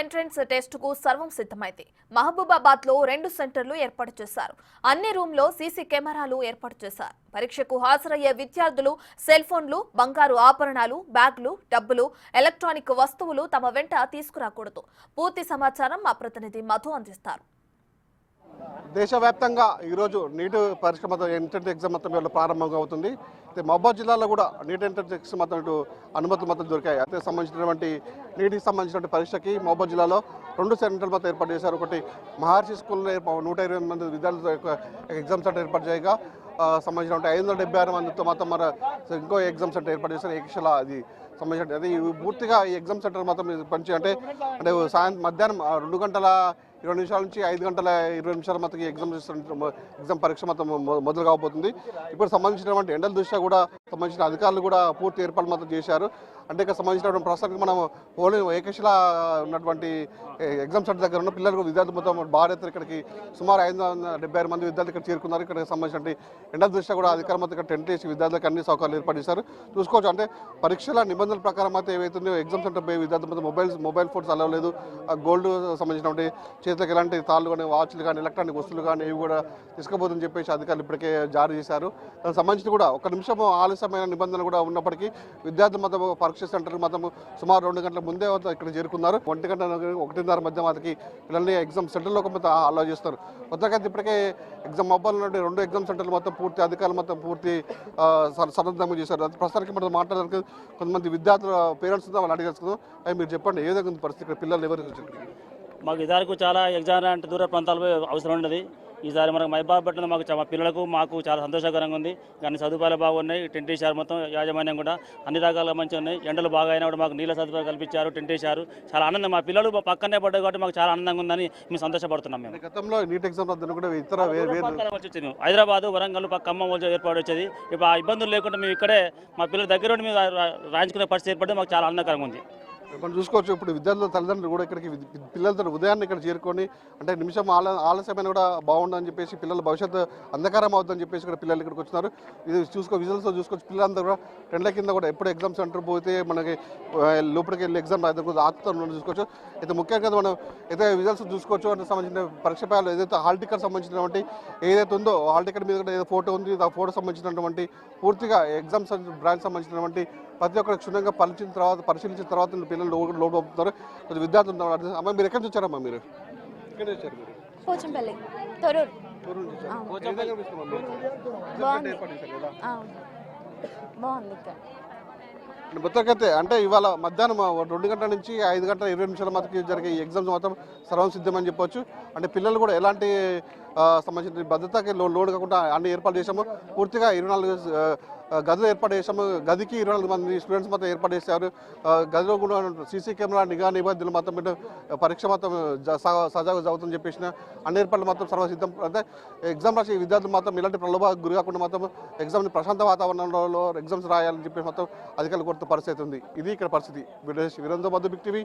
Entrance test కు సర్వం సిద్ధమైంది. మహబూబాబాద్ లో 2 సెంటర్లు ఏర్పాటు చేశారు. అన్ని రూమ్లో సీసీ కెమెరాలు ఏర్పాటు చేశారు. పరీక్షకు హాజరయ్యే విద్యార్థులు సెల్ ఫోన్లు, బంగారు ఆభరణాలు, బ్యాగులు, డబ్బులు, ఎలక్ట్రానిక్ వస్తువులు తమ వెంట తీసుకురాకూడదు. పూర్తి సమాచారం మా ప్రతినిధి మధు అందిస్తారు. దేశవ్యాప్తంగా ఈరోజు నీట్ పరీక్ష ఎంట్రన్స్ ఎగ్జామ్ మొత్తం ప్రారంభంగా అవుతుంది. అయితే మహబూబాబాద్ జిల్లాలో కూడా నీట్ ఎంట్రన్స్ ఎగ్జామ్ మొత్తం అనుమతులు దొరికాయి. అయితే సంబంధించినటువంటి నీటికి సంబంధించినటువంటి పరీక్షకి మహబూబాబాద్ జిల్లాలో 2 సెంటర్లు మొత్తం ఏర్పాటు చేశారు. ఒకటి మహర్షి స్కూల్లో 120 మంది విద్యార్థులు ఎగ్జామ్ సెంటర్ ఏర్పాటు చేయగా సంబంధించిన 576 మందితో మొత్తం ఇంకో ఎగ్జామ్ సెంటర్ ఏర్పాటు చేశారు. ఏకశిల అది సంబంధించిన అది పూర్తిగా ఈ ఎగ్జామ్ సెంటర్ మొత్తం పనిచే అంటే మధ్యాహ్నం 2 గంటల 20 నిమిషాల నుంచి 5 గంటల 20 నిమిషాల మొత్తం ఎగ్జామ్ పరీక్ష మొత్తం మొదలు కాబోతుంది. ఇప్పుడు సంబంధించినటువంటి ఎండల దృష్ట్యా కూడా సంబంధించిన అధికారులు కూడా పూర్తి ఏర్పాట్లు మొత్తం చేశారు. అంటే ఇక్కడ సంబంధించినటువంటి ప్రస్తుతానికి మనం ఓన్లీ ఏకశిల ఉన్నటువంటి ఎగ్జామ్ సెంటర్ దగ్గర ఉన్న పిల్లలకు విద్యార్థులు మొత్తం భారీ ఎత్తున ఇక్కడికి సుమారు 576 మంది విద్యార్థులు ఇక్కడ చేరుకున్నారు. ఇక్కడ సంబంధించిన ఎండల దృష్ట్యా కూడా అధికారులు మొత్తం ఇక్కడ టెంట్ వేసి విద్యార్థులకు అన్ని సౌకర్యాలు ఏర్పాటు చేశారు. చూసుకోవచ్చు అంటే పరీక్షల నిబంధనల ప్రకారం అయితే ఏవైతుందో ఎగ్జామ్ సెంటర్ పోయి విద్యార్థులు మొత్తం మొబైల్ ఫోన్స్ అలవ్ లేదు. గోల్డ్ సంబంధించినటువంటి చేతులకు ఎలాంటి తాళ్ళు కానీ, వాచ్లు కానీ, ఎలక్ట్రానిక్ వస్తువులు కానీ ఇవి కూడా తీసుకోబోతుందని చెప్పేసి అధికారులు ఇప్పటికే జారీ చేశారు. దానికి సంబంధించి కూడా 1 నిమిషం ఆలస్యమైన నిబంధనలు కూడా ఉన్నప్పటికీ విద్యార్థులు మొత్తం పరీక్ష సెంటర్ మొత్తం సుమారు 2 గంటల ముందే ఇక్కడ చేరుకున్నారు. 1 గంట 1:30 మధ్య వారికి పిల్లల్ని ఎగ్జామ్ సెంటర్లో మొత్తం అలౌ చేస్తారు. కొత్తగా ఇప్పటికే ఎగ్జామ్ మొబైల్ నుండి 2 ఎగ్జామ్ సెంటర్లు మొత్తం పూర్తి అధికారులు మొత్తం పూర్తి సన్నద్ధంగా చేశారు. ప్రస్తుతానికి మనం మాట్లాడడానికి కొంతమంది విద్యార్థుల పేరెంట్స్ వాళ్ళు అడిగేసుకుందాం. అవి మీరు చెప్పండి, ఏ విధంగా పరిస్థితి ఇక్కడ పిల్లలు ఎవరికి చెప్పండి. మాకు ఇదివరకు చాలా ఎగ్జామ్ అంటే దూర ప్రాంతాలు అవసరం ఉండదు. ఈసారి మనకు మహబూబాబాద్లో మా పిల్లలకు మాకు చాలా సంతోషకరంగా ఉంది. కానీ సదుపాయాలు బాగున్నాయి. టెంట్ వేశారు, మొత్తం యాజమాన్యం కూడా అన్ని రకాలుగా మంచిగా ఉన్నాయి. ఎండలు బాగా అయినా కూడా మాకు నీళ్ళ సదుపాయాలు కల్పించారు, టెంట్ వేశారు. చాలా ఆనందం, మా పిల్లలు పక్కనే పడ్డాయి కాబట్టి మాకు చాలా ఆనందంగా ఉందని మేము సంతోషపడుతున్నాం. మేము గతంలో నీట్ ఎగ్జామ్ వచ్చేది హైదరాబాద్, వరంగల్, ఖమ్మం ఏర్పాటు వచ్చేది. ఇప్పుడు ఆ ఇబ్బందులు లేకుండా మేము ఇక్కడే మా పిల్లల దగ్గర మేము రాయించుకునే పరిస్థితి ఏర్పడి మాకు చాలా ఆనందకరంగా ఉంది. మనం చూసుకోవచ్చు. ఇప్పుడు విద్యార్థుల తల్లిదండ్రులు కూడా ఇక్కడికి పిల్లలతో ఉదయాన్నే ఇక్కడ చేరుకొని అంటే నిమిషం ఆలస్యమైన కూడా బాగుండని చెప్పేసి పిల్లల భవిష్యత్తు అంధకారం అవుతుందని చెప్పేసి ఇక్కడ పిల్లలు ఇక్కడికి వచ్చినారు. ఇది విజువల్స్తో చూసుకోవచ్చు. పిల్లలందరూ కూడా టెంట్ల కింద కూడా ఎప్పుడు ఎగ్జామ్ సెంటర్ పోతే మనకి లోపలికి వెళ్ళి ఎగ్జామ్ రాయడానికి ఆత్తో చూసుకోవచ్చు. అయితే ముఖ్యంగా మనం అయితే విజువల్స్ చూసుకోవచ్చు. అంటే సంబంధించిన పరీక్ష పేపర్లు ఏదైతే హాల్ టికెట్ సంబంధించినటువంటి ఏదైతే ఉందో హాల్ టికెట్ మీద కూడా ఏదో ఫోటో ఉంది. ఆ ఫోటో సంబంధించినటువంటి పూర్తిగా ఎగ్జామ్ బ్రాంచ్ సంబంధించినటువంటి ప్రతి ఒక్కరు క్షుణ్ణంగా పరిశీలించిన తర్వాత పిల్లలు లోడ్ అవుతున్నారు. కొంచెం విద్యార్థులు అమ్మ మీరు ఎక్కడి నుంచి వచ్చారమ్మా? మీరు ఎక్కడ వచ్చారు? మీరు పోచంపల్లి, తొర్రూరు. బాగుంది ఇక్కడ మొత్తానికైతే అంటే ఇవాళ మధ్యాహ్నం 2 గంటల నుంచి 5 గంటల 20 నిమిషాల మధ్యకి జరిగే ఈ ఎగ్జామ్స్ మొత్తం సర్వం సిద్ధమని చెప్పొచ్చు. అంటే పిల్లలు కూడా ఎలాంటి సంబంధించిన భద్రతకి లోడ్ కాకుండా అన్ని ఏర్పాటు చేశాము. పూర్తిగా 24 గదులు ఏర్పాటు చేశాము. గదికి 24 మంది స్టూడెంట్స్ మొత్తం ఏర్పాటు చేశారు. గదిలో కూడా సీసీ కెమెరా నిఘా నిబంధనలు మొత్తం పరీక్ష మొత్తం సజావుగా జరుగుతుందని చెప్పేసిన అన్ని ఏర్పాట్లు మొత్తం సర్వసిద్ధం. అంటే ఎగ్జామ్ రాసి విద్యార్థులు మాత్రం ఇలాంటి ప్రలోభాలకు గురి కాకుండా మొత్తం ఎగ్జామ్ని ప్రశాంత వాతావరణంలో ఎగ్జామ్స్ రాయాలని చెప్పేసి మొత్తం అధికారులు కొత్త పరిస్థితి ఉంది. ఇది ఇక్కడ పరిస్థితి. Virendra Madhu, big TV.